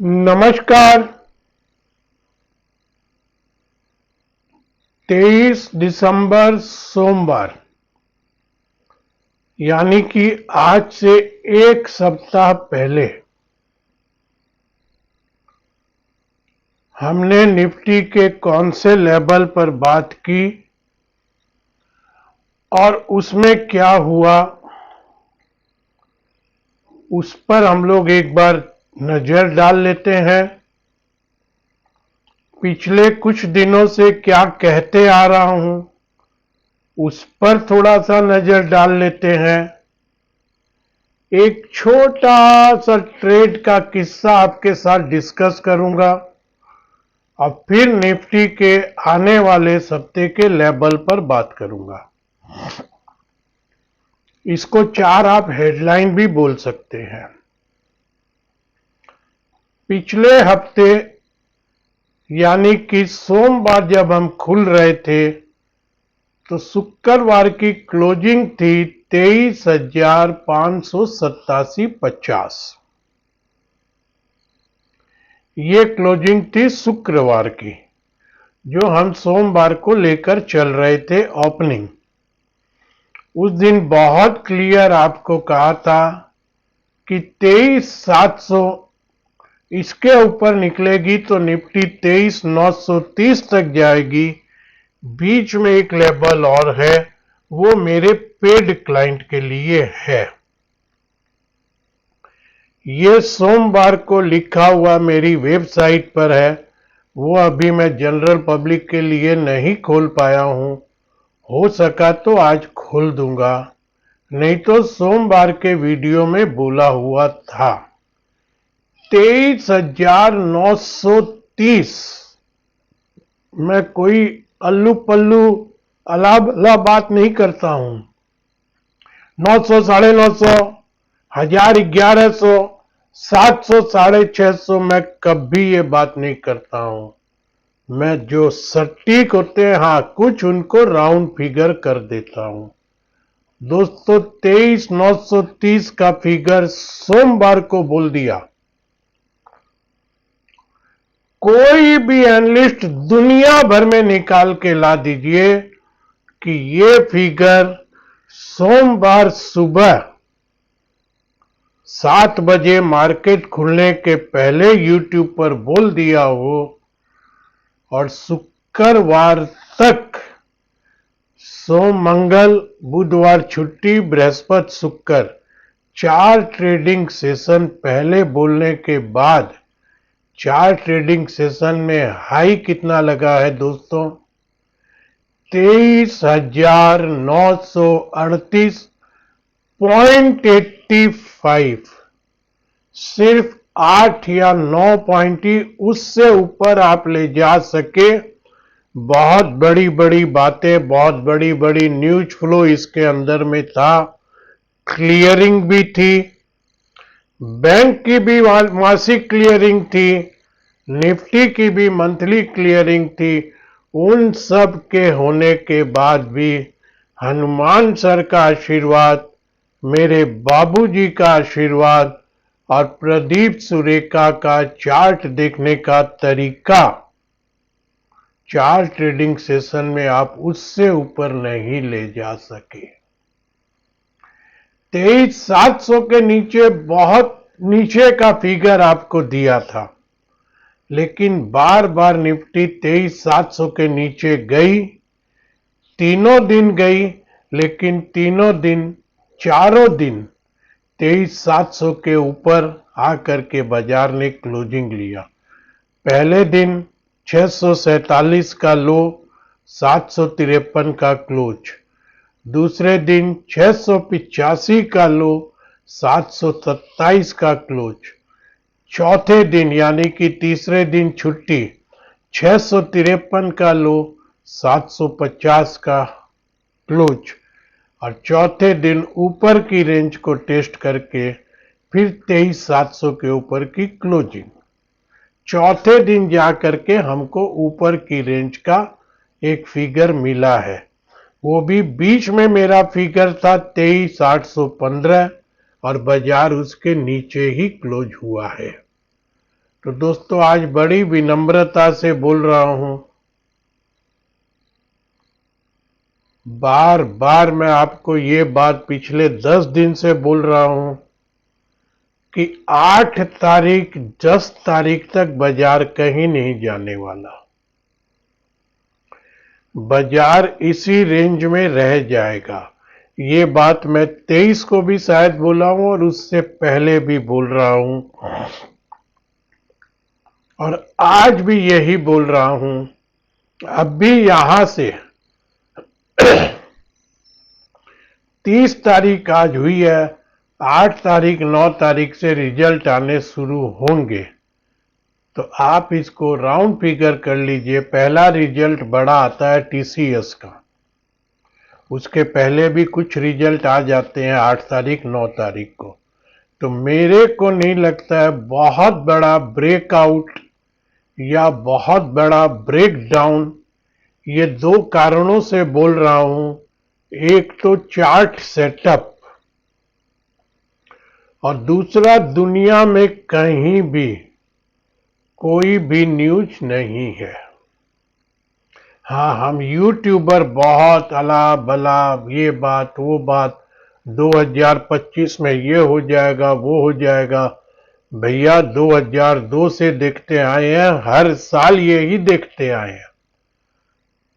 नमस्कार। 23 दिसंबर सोमवार यानी कि आज से एक सप्ताह पहले हमने निफ्टी के कौन से लेवल पर बात की और उसमें क्या हुआ, उस पर हम लोग एक बार नजर डाल लेते हैं। पिछले कुछ दिनों से क्या कहते आ रहा हूं, उस पर थोड़ा सा नजर डाल लेते हैं। एक छोटा सा ट्रेड का किस्सा आपके साथ डिस्कस करूंगा और फिर निफ्टी के आने वाले सप्ताह के लेवल पर बात करूंगा। इसको चार आप हेडलाइन भी बोल सकते हैं। पिछले हफ्ते यानी कि सोमवार जब हम खुल रहे थे तो शुक्रवार की क्लोजिंग थी 23,587.50। ये क्लोजिंग थी शुक्रवार की, जो हम सोमवार को लेकर चल रहे थे ओपनिंग। उस दिन बहुत क्लियर आपको कहा था कि 23,700 इसके ऊपर निकलेगी तो निफ्टी 23,930 तक जाएगी। बीच में एक लेवल और है, वो मेरे पेड क्लाइंट के लिए है। ये सोमवार को लिखा हुआ मेरी वेबसाइट पर है, वो अभी मैं जनरल पब्लिक के लिए नहीं खोल पाया हूं। हो सका तो आज खोल दूंगा, नहीं तो सोमवार के वीडियो में बोला हुआ था। 23,930 मैं कोई अल्लू पल्लू अला बात नहीं करता हूं। 900, 950, 1000, 1100, 700, 650 मैं कभी ये बात नहीं करता हूं। मैं जो सटीक होते हैं, हाँ, कुछ उनको राउंड फिगर कर देता हूं। दोस्तों, 23,930 का फिगर सोमवार को बोल दिया। कोई भी एनालिस्ट दुनिया भर में निकाल के ला दीजिए कि ये फिगर सोमवार सुबह 7 बजे मार्केट खुलने के पहले यूट्यूब पर बोल दिया हो और शुक्रवार तक, सोम मंगल बुधवार छुट्टी, बृहस्पति शुक्र 4 ट्रेडिंग सेशन पहले बोलने के बाद 4 ट्रेडिंग सेशन में हाई कितना लगा है दोस्तों? 23,938.85। सिर्फ 8 या 9 पॉइंट ही उससे ऊपर आप ले जा सके। बहुत बड़ी बड़ी बातें, बहुत बड़ी बड़ी न्यूज फ्लो इसके अंदर में था। क्लियरिंग भी थी, बैंक की भी मासिक क्लियरिंग थी, निफ्टी की भी मंथली क्लियरिंग थी। उन सब के होने के बाद भी हनुमान सर का आशीर्वाद, मेरे बाबूजी का आशीर्वाद और प्रदीप सुरेखा का चार्ट देखने का तरीका, 4 ट्रेडिंग सेशन में आप उससे ऊपर नहीं ले जा सके। 23,700 के नीचे बहुत नीचे का फिगर आपको दिया था, लेकिन बार बार निफ्टी 23,700 के नीचे गई। तीनों दिन गई, लेकिन चारों दिन 23,700 के ऊपर आकर के बाजार ने क्लोजिंग लिया। पहले दिन 647 का लो, 753 का क्लोज। दूसरे दिन 685 का लो, 727 का क्लोज। चौथे दिन यानी कि तीसरे दिन छुट्टी, 653 का लो, 750 का क्लोज। और चौथे दिन ऊपर की रेंज को टेस्ट करके फिर 23,700 के ऊपर की क्लोजिंग। चौथे दिन जाकर के हमको ऊपर की रेंज का एक फिगर मिला है, वो भी बीच में मेरा फिगर था 23,815 और बाजार उसके नीचे ही क्लोज हुआ है। तो दोस्तों आज बड़ी विनम्रता से बोल रहा हूं, बार बार मैं आपको ये बात पिछले 10 दिन से बोल रहा हूं कि 8 तारीख 10 तारीख तक बाजार कहीं नहीं जाने वाला। बाजार इसी रेंज में रह जाएगा। ये बात मैं 23 को भी शायद बोला हूं और उससे पहले भी बोल रहा हूं और आज भी यही बोल रहा हूं। अब भी यहां से 30 तारीख आज हुई है, 8 तारीख 9 तारीख से रिजल्ट आने शुरू होंगे। तो आप इसको राउंड फिगर कर लीजिए। पहला रिजल्ट बड़ा आता है टीसीएस का, उसके पहले भी कुछ रिजल्ट आ जाते हैं 8 तारीख 9 तारीख को। तो मेरे को नहीं लगता है बहुत बड़ा ब्रेकआउट या बहुत बड़ा ब्रेकडाउन। ये दो कारणों से बोल रहा हूं। एक तो चार्ट सेटअप और दूसरा दुनिया में कहीं भी कोई भी न्यूज नहीं है। हाँ, हम यूट्यूबर बहुत अला भला ये बात वो बात 2025 में ये हो जाएगा वो हो जाएगा। भैया 2002 से देखते आए हैं, हर साल यही देखते आए हैं।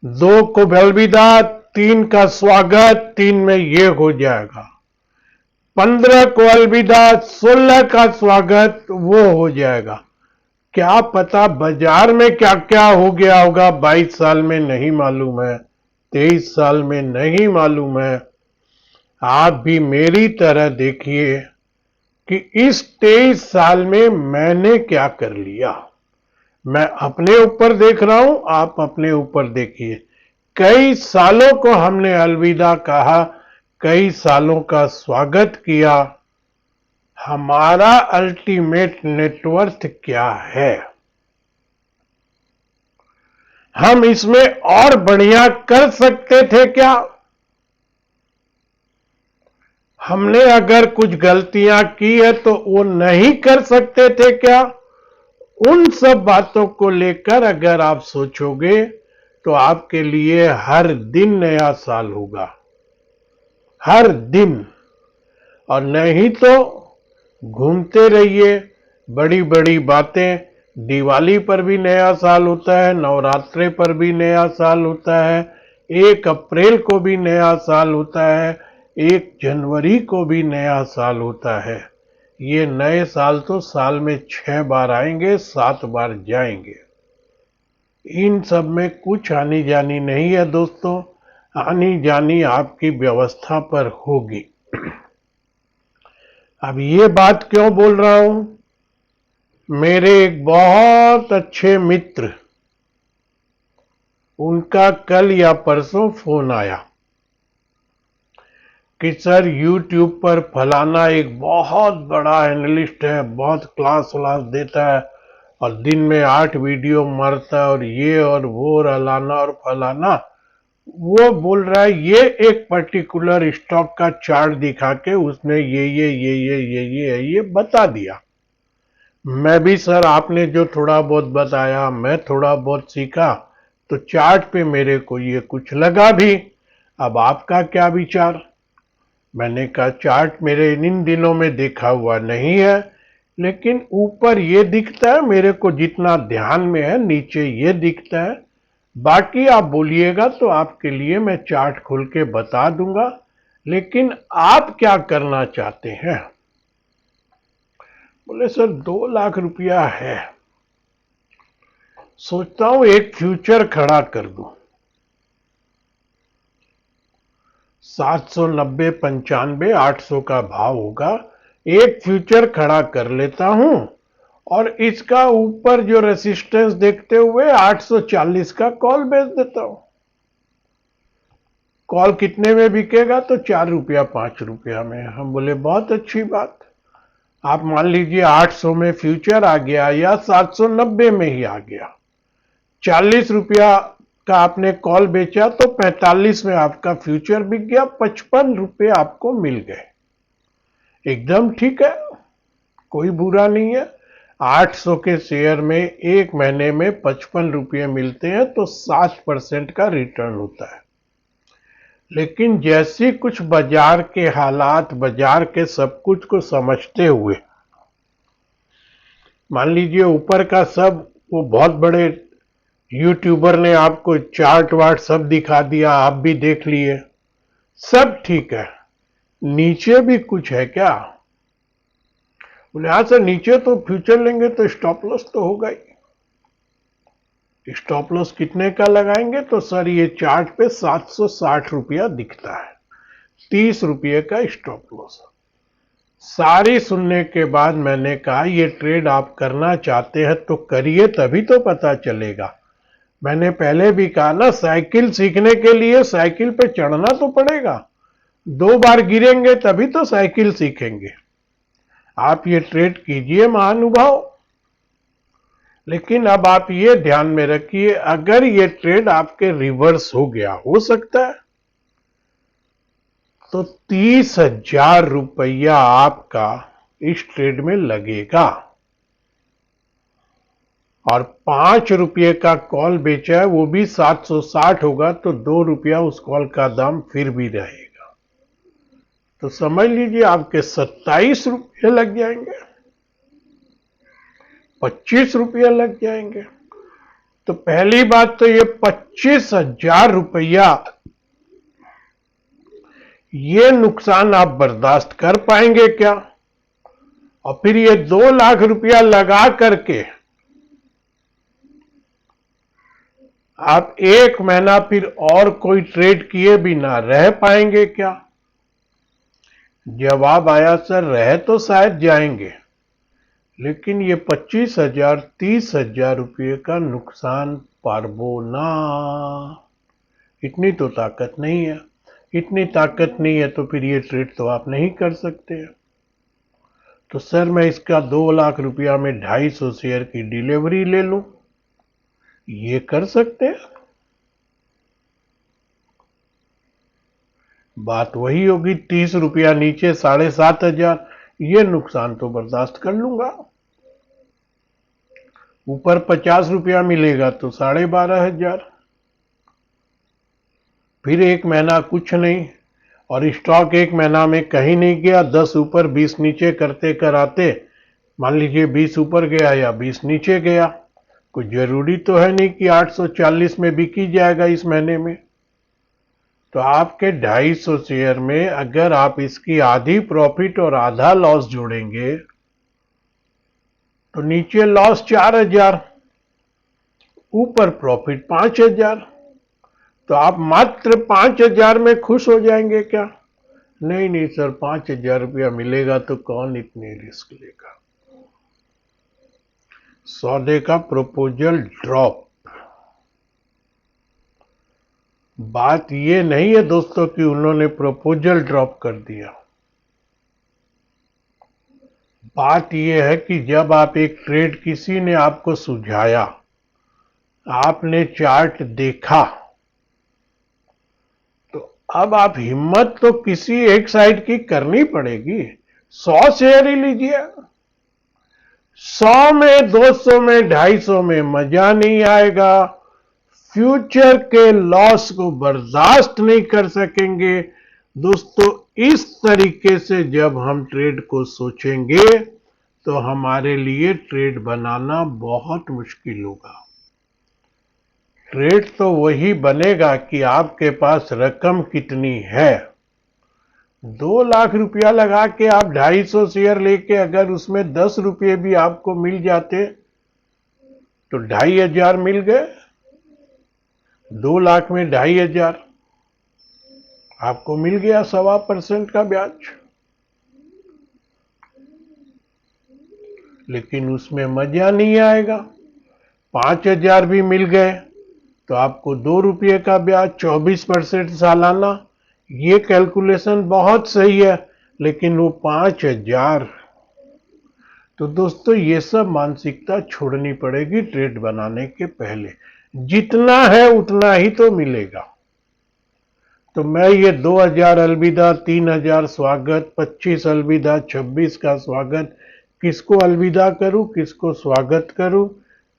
2 को अलविदा, 3 का स्वागत, 3 में ये हो जाएगा। 15 को अलविदा, 16 का स्वागत, वो हो जाएगा। क्या पता बाजार में क्या क्या हो गया होगा 22 साल में, नहीं मालूम है, 23 साल में नहीं मालूम है। आप भी मेरी तरह देखिए कि इस 23 साल में मैंने क्या कर लिया। मैं अपने ऊपर देख रहा हूं, आप अपने ऊपर देखिए। कई सालों को हमने अलविदा कहा, कई सालों का स्वागत किया। हमारा अल्टीमेट नेटवर्थ क्या है? हम इसमें और बढ़िया कर सकते थे क्या? हमने अगर कुछ गलतियां की है तो वो नहीं कर सकते थे क्या? उन सब बातों को लेकर अगर आप सोचोगे तो आपके लिए हर दिन नया साल होगा, हर दिन। और नहीं तो घूमते रहिए बड़ी बड़ी बातें। दिवाली पर भी नया साल होता है, नवरात्रे पर भी नया साल होता है, 1 अप्रैल को भी नया साल होता है, 1 जनवरी को भी नया साल होता है। ये नए साल तो साल में 6 बार आएंगे, 7 बार जाएंगे। इन सब में कुछ आनी जानी नहीं है दोस्तों। आनी जानी आपकी व्यवस्था पर होगी। अब ये बात क्यों बोल रहा हूं? मेरे एक बहुत अच्छे मित्र, उनका कल या परसों फोन आया कि सर यूट्यूब पर फलाना एक बहुत बड़ा एनालिस्ट है, बहुत क्लास व्लास देता है और दिन में 8 वीडियो मारता है और ये और वो और अलाना और फलाना। वो बोल रहा है ये एक पर्टिकुलर स्टॉक का चार्ट दिखा के उसने ये बता दिया। मैं भी सर आपने जो थोड़ा बहुत बताया, मैं थोड़ा बहुत सीखा, तो चार्ट पे मेरे को ये कुछ लगा भी। अब आपका क्या विचार? मैंने कहा चार्ट मेरे इन दिनों में देखा हुआ नहीं है, लेकिन ऊपर ये दिखता है मेरे को, जितना ध्यान में है नीचे ये दिखता है। बाकी आप बोलिएगा तो आपके लिए मैं चार्ट खोल के बता दूंगा। लेकिन आप क्या करना चाहते हैं? बोले सर 2 लाख रुपया है, सोचता हूं एक फ्यूचर खड़ा कर दूं। 790 95 800 का भाव होगा, एक फ्यूचर खड़ा कर लेता हूं और इसका ऊपर जो रेसिस्टेंस देखते हुए 840 का कॉल बेच देता हूं। कॉल कितने में बिकेगा? तो 4 रुपया 5 रुपया में। हम बोले बहुत अच्छी बात। आप मान लीजिए 800 में फ्यूचर आ गया या 790 में ही आ गया, 40 रुपया का आपने कॉल बेचा तो 45 में आपका फ्यूचर बिक गया, 55 रुपये आपको मिल गए। एकदम ठीक है, कोई बुरा नहीं है। 800 के शेयर में एक महीने में 55 रुपये मिलते हैं तो 7% का रिटर्न होता है। लेकिन जैसी कुछ बाजार के हालात, बाजार के सब कुछ को समझते हुए, मान लीजिए ऊपर का सब वो बहुत बड़े यूट्यूबर ने आपको चार्ट वार्ट सब दिखा दिया, आप भी देख लिए, सब ठीक है, नीचे भी कुछ है क्या? बोले हाँ सर, नीचे तो फ्यूचर लेंगे तो स्टॉप लॉस तो होगा ही। स्टॉप लॉस कितने का लगाएंगे? तो सर ये चार्ट पे 760 रुपया दिखता है, 30 रुपये का स्टॉप लॉस। सारी सुनने के बाद मैंने कहा ये ट्रेड आप करना चाहते हैं तो करिए, तभी तो पता चलेगा। मैंने पहले भी कहा ना, साइकिल सीखने के लिए साइकिल पे चढ़ना तो पड़ेगा, 2 बार गिरेंगे तभी तो साइकिल सीखेंगे। आप ये ट्रेड कीजिए महानुभाव, लेकिन अब आप ये ध्यान में रखिए, अगर ये ट्रेड आपके रिवर्स हो गया, हो सकता है, तो 30,000 रुपया आपका इस ट्रेड में लगेगा। और 5 रुपये का कॉल बेचा है, वो भी 760 होगा, तो 2 रुपया उस कॉल का दाम फिर भी रहेगा। तो समझ लीजिए आपके 27 रुपये लग जाएंगे, 25 रुपया लग जाएंगे। तो पहली बात तो ये 25,000 रुपया, ये नुकसान आप बर्दाश्त कर पाएंगे क्या? और फिर ये 2 लाख रुपया लगा करके आप एक महीना फिर और कोई ट्रेड किए बिना रह पाएंगे क्या? जवाब आया सर, रह तो शायद जाएंगे, लेकिन ये 25,000 30,000 रुपये का नुकसान पारबो ना। इतनी तो ताकत नहीं है। इतनी ताकत नहीं है तो फिर ये ट्रेड तो आप नहीं कर सकते। तो सर मैं इसका 2 लाख रुपया में 250 शेयर की डिलीवरी ले लूं, ये कर सकते हैं? बात वही होगी, 30 रुपया नीचे 7,500, ये नुकसान तो बर्दाश्त कर लूंगा। ऊपर 50 रुपया मिलेगा तो 12,500, फिर एक महीना कुछ नहीं, और स्टॉक एक महीना में कहीं नहीं गया, 10 ऊपर 20 नीचे करते कराते, मान लीजिए 20 ऊपर गया या 20 नीचे गया, कुछ जरूरी तो है नहीं कि 840 में बिक ही जाएगा इस महीने में। तो आपके 250 शेयर में अगर आप इसकी आधी प्रॉफिट और आधा लॉस जोड़ेंगे तो नीचे लॉस 4,000, ऊपर प्रॉफिट 5,000, तो आप मात्र 5,000 में खुश हो जाएंगे क्या? नहीं नहीं सर, 5,000 रुपया मिलेगा तो कौन इतनी रिस्क लेगा। सौदे का प्रपोजल ड्रॉप। बात ये नहीं है दोस्तों कि उन्होंने प्रपोजल ड्रॉप कर दिया। बात यह है कि जब आप एक ट्रेड, किसी ने आपको सुझाया, आपने चार्ट देखा, तो अब आप हिम्मत तो किसी एक साइड की करनी पड़ेगी। 100 शेयर ही लीजिए, 100 में, 200 में, 250 में मजा नहीं आएगा, फ्यूचर के लॉस को बर्दाश्त नहीं कर सकेंगे। दोस्तों इस तरीके से जब हम ट्रेड को सोचेंगे तो हमारे लिए ट्रेड बनाना बहुत मुश्किल होगा। ट्रेड तो वही बनेगा कि आपके पास रकम कितनी है। 2 लाख रुपया लगा के आप 250 शेयर लेके अगर उसमें 10 रुपये भी आपको मिल जाते तो 2,500 मिल गए। 2 लाख में 2,500 आपको मिल गया, 1.25% का ब्याज। लेकिन उसमें मजा नहीं आएगा। 5,000 भी मिल गए तो आपको 2 रुपये का ब्याज, 24% सालाना। ये कैलकुलेशन बहुत सही है, लेकिन वो 5,000। तो दोस्तों ये सब मानसिकता छोड़नी पड़ेगी ट्रेड बनाने के पहले। जितना है उतना ही तो मिलेगा। तो मैं ये 2,000 अलविदा, 3,000 स्वागत, 25 अलविदा, 26 का स्वागत किसको अलविदा करूं, किसको स्वागत करूं।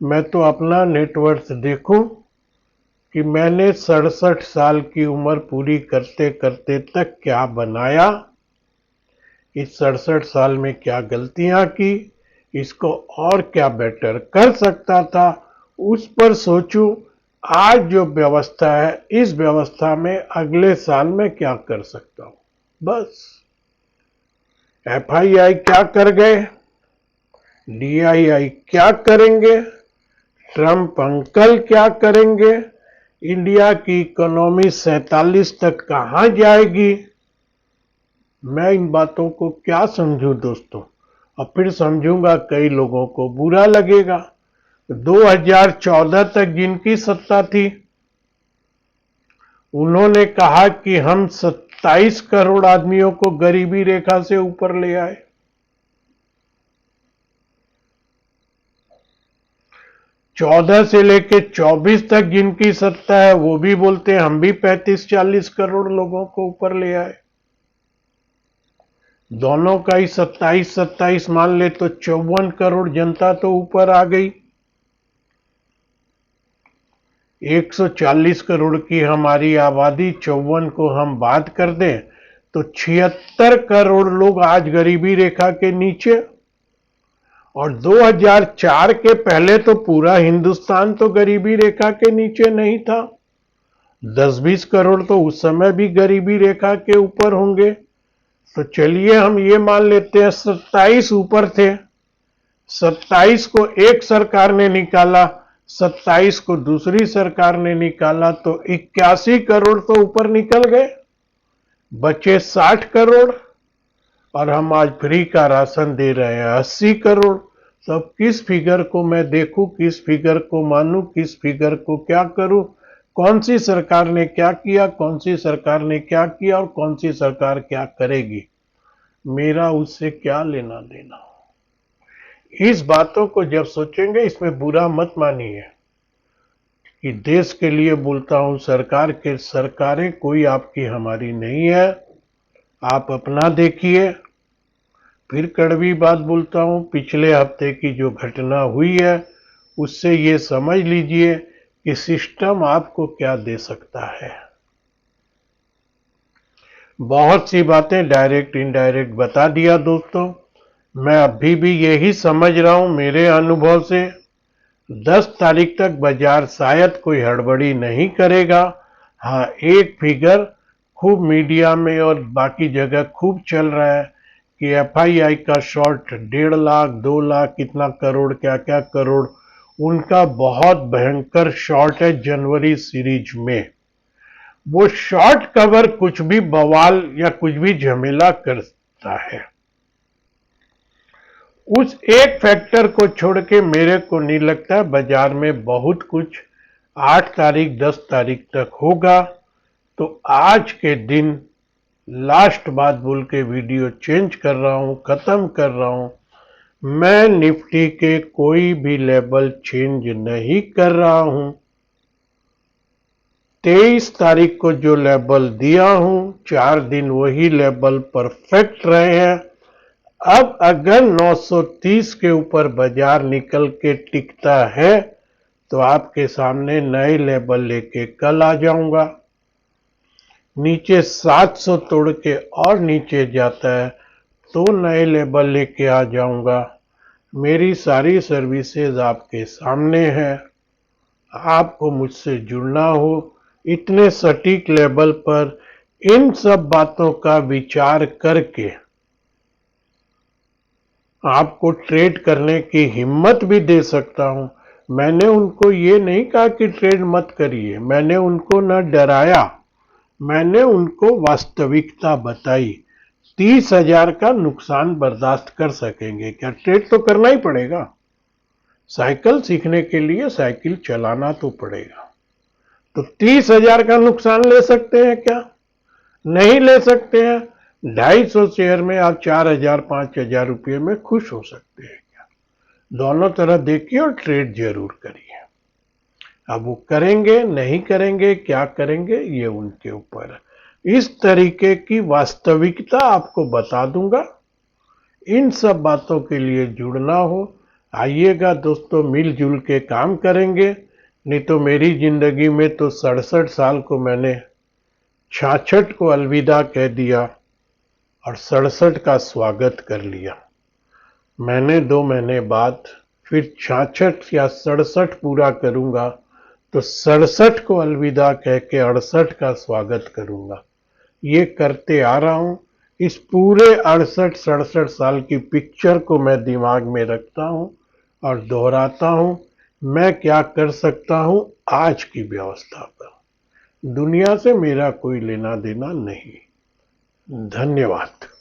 मैं तो अपना नेटवर्थ देखूं कि मैंने 67 साल की उम्र पूरी करते करते तक क्या बनाया, इस 67 साल में क्या गलतियां की, इसको और क्या बेटर कर सकता था, उस पर सोचूं। आज जो व्यवस्था है, इस व्यवस्था में अगले साल में क्या कर सकता हूं। बस एफआईआई क्या कर गए, डीआईआई क्या करेंगे, ट्रंप अंकल क्या करेंगे, इंडिया की इकोनॉमी 47 तक कहां जाएगी। मैं इन बातों को क्या समझूं दोस्तों, और फिर समझूंगा कई लोगों को बुरा लगेगा। 2014 तक जिनकी सत्ता थी, उन्होंने कहा कि हम 27 करोड़ आदमियों को गरीबी रेखा से ऊपर ले आए। चौदह से लेकर 24 तक जिनकी सत्ता है, वो भी बोलते हैं हम भी 35-40 करोड़ लोगों को ऊपर ले आए। दोनों का ही 27-27 मान ले तो 54 करोड़ जनता तो ऊपर आ गई। 140 करोड़ की हमारी आबादी, 54 को हम बात कर दें तो 76 करोड़ लोग आज गरीबी रेखा के नीचे। और 2004 के पहले तो पूरा हिंदुस्तान तो गरीबी रेखा के नीचे नहीं था। 10-20 करोड़ तो उस समय भी गरीबी रेखा के ऊपर होंगे। तो चलिए हम ये मान लेते हैं 27 ऊपर थे, 27 को एक सरकार ने निकाला, 27 को दूसरी सरकार ने निकाला, तो 81 करोड़ तो ऊपर निकल गए, बचे 60 करोड़। और हम आज फ्री का राशन दे रहे हैं 80 करोड़। तो अब किस फिगर को मैं देखूं, किस फिगर को मानूं, किस फिगर को क्या करूं, कौन सी सरकार ने क्या किया, कौन सी सरकार ने क्या किया और कौन सी सरकार क्या करेगी, मेरा उससे क्या लेना देना। इस बातों को जब सोचेंगे, इसमें बुरा मत मानिए कि देश के लिए बोलता हूं, सरकारें कोई आपकी हमारी नहीं है, आप अपना देखिए। फिर कड़वी बात बोलता हूं, पिछले हफ्ते की जो घटना हुई है उससे ये समझ लीजिए कि सिस्टम आपको क्या दे सकता है। बहुत सी बातें डायरेक्ट इनडायरेक्ट बता दिया दोस्तों। मैं अभी भी यही समझ रहा हूं मेरे अनुभव से, 10 तारीख तक बाजार शायद कोई हड़बड़ी नहीं करेगा। हाँ, एक फिगर खूब मीडिया में और बाकी जगह खूब चल रहा है कि एफआईआई का शॉर्ट 1.5 लाख 2 लाख कितना करोड़, क्या क्या करोड़, उनका बहुत भयंकर शॉर्ट है जनवरी सीरीज में। वो शॉर्ट कवर कुछ भी बवाल या कुछ भी झमेला करता है। उस एक फैक्टर को छोड़ के मेरे को नहीं लगता बाजार में बहुत कुछ 8 तारीख 10 तारीख तक होगा। तो आज के दिन लास्ट बात बोल के वीडियो चेंज कर रहा हूं, खत्म कर रहा हूं। मैं निफ्टी के कोई भी लेवल चेंज नहीं कर रहा हूं। 23 तारीख को जो लेवल दिया हूं, 4 दिन वही लेवल परफेक्ट रहे हैं। अब अगर 930 के ऊपर बाजार निकल के टिकता है तो आपके सामने नए लेवल लेके कल आ जाऊंगा। नीचे 700 तोड़ के और नीचे जाता है तो नए लेवल लेके आ जाऊंगा। मेरी सारी सर्विसेज आपके सामने है। आपको मुझसे जुड़ना हो, इतने सटीक लेवल पर इन सब बातों का विचार करके आपको ट्रेड करने की हिम्मत भी दे सकता हूं। मैंने उनको ये नहीं कहा कि ट्रेड मत करिए, मैंने उनको न डराया, मैंने उनको वास्तविकता बताई। 30,000 का नुकसान बर्दाश्त कर सकेंगे क्या? ट्रेड तो करना ही पड़ेगा। साइकिल सीखने के लिए साइकिल चलाना तो पड़ेगा। तो 30,000 का नुकसान ले सकते हैं क्या? नहीं ले सकते हैं। 250 शेयर में आप 4,000 5,000 रुपये में खुश हो सकते हैं क्या? दोनों तरह देखिए और ट्रेड जरूर करिए। अब वो करेंगे नहीं करेंगे, क्या करेंगे, ये उनके ऊपर है। इस तरीके की वास्तविकता आपको बता दूंगा। इन सब बातों के लिए जुड़ना हो, आइएगा दोस्तों, मिलजुल के काम करेंगे। नहीं तो मेरी जिंदगी में तो 67 साल को मैंने 66 को अलविदा कह दिया और 67 का स्वागत कर लिया। मैंने 2 महीने बाद फिर 66 या 67 पूरा करूंगा, तो 67 को अलविदा कह के 68 का स्वागत करूंगा। ये करते आ रहा हूं। इस पूरे 68-67 साल की पिक्चर को मैं दिमाग में रखता हूं और दोहराता हूं, मैं क्या कर सकता हूं आज की व्यवस्था पर। दुनिया से मेरा कोई लेना देना नहीं। धन्यवाद।